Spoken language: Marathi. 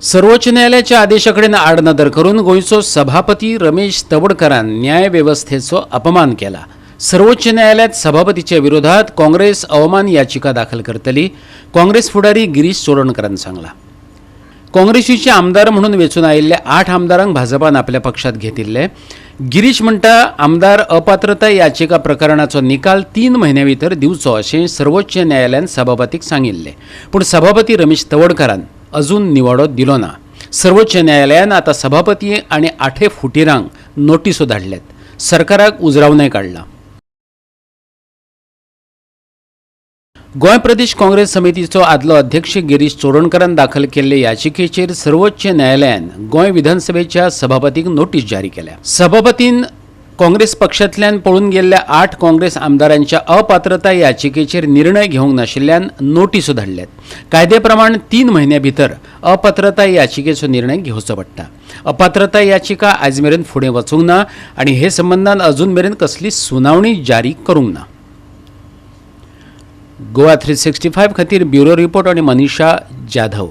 सर्वोच्च न्यायालयाच्या आदेशाकडेन आड नदर करून गोंयचो सभापती रमेश तवडकरान न्याय व्यवस्थेचो अपमान केला। सर्वोच्च न्यायालयात सभापतीच्या विरोधात काँग्रेस अवमान याचिका दाखल करतली, काँग्रेस फुडारी गिरीश चोडणकरान सांगला। काँग्रेसीचे आमदार म्हणून वेचून आयिल्ले 8 आमदारांक भाजपान आपल्या पक्षात घेतिल्ले। गिरीश म्हणटा आमदार अपात्रता याचिका प्रकरणाचो निकाल 3 म्हयन्यां भितर दिवचो अशें सर्वोच्च न्यायालयान सभापतीक सांगिल्ले, पूण सभापती रमेश तवडकरान अजून निवाडो दिलो ना। सर्वोच्च न्यायालयान आता सभापती आनी 8 फुटीरांक नोटीसो धाडल्यात। सरकाराक उजरावणय काडला। गोंय प्रदेश काँग्रेस समितीचो आदलो अध्यक्ष गिरीश चोडणकरान दाखल केल्ले याचिकेचेर सर्वोच्च न्यायालयान गोंय विधानसभेच्या सभापतीक नोटीस जारी केल्या। सभापतीन काँग्रेस पक्षांतल्यान पळून गेल्ल्या 8 काँग्रेस आमदारांच्या अपात्रता याचिकेचेर निर्णय घेवंक नाशिल्ल्यान नोटीसो धाडल्यात। कायदे प्रमाण 3 म्हयन्यां भितर अपात्रता याचिकेचो निर्णय घेवचो पडटा। अपात्रता याचिका आज मेरेन फुडें वचूंक ना आनी हे संबंधान अजून मेरेन कसली सुनावणी जारी करूंक ना। गोवा 365 खातीर ब्युरो रिपोर्ट आनी मनीषा जाधव।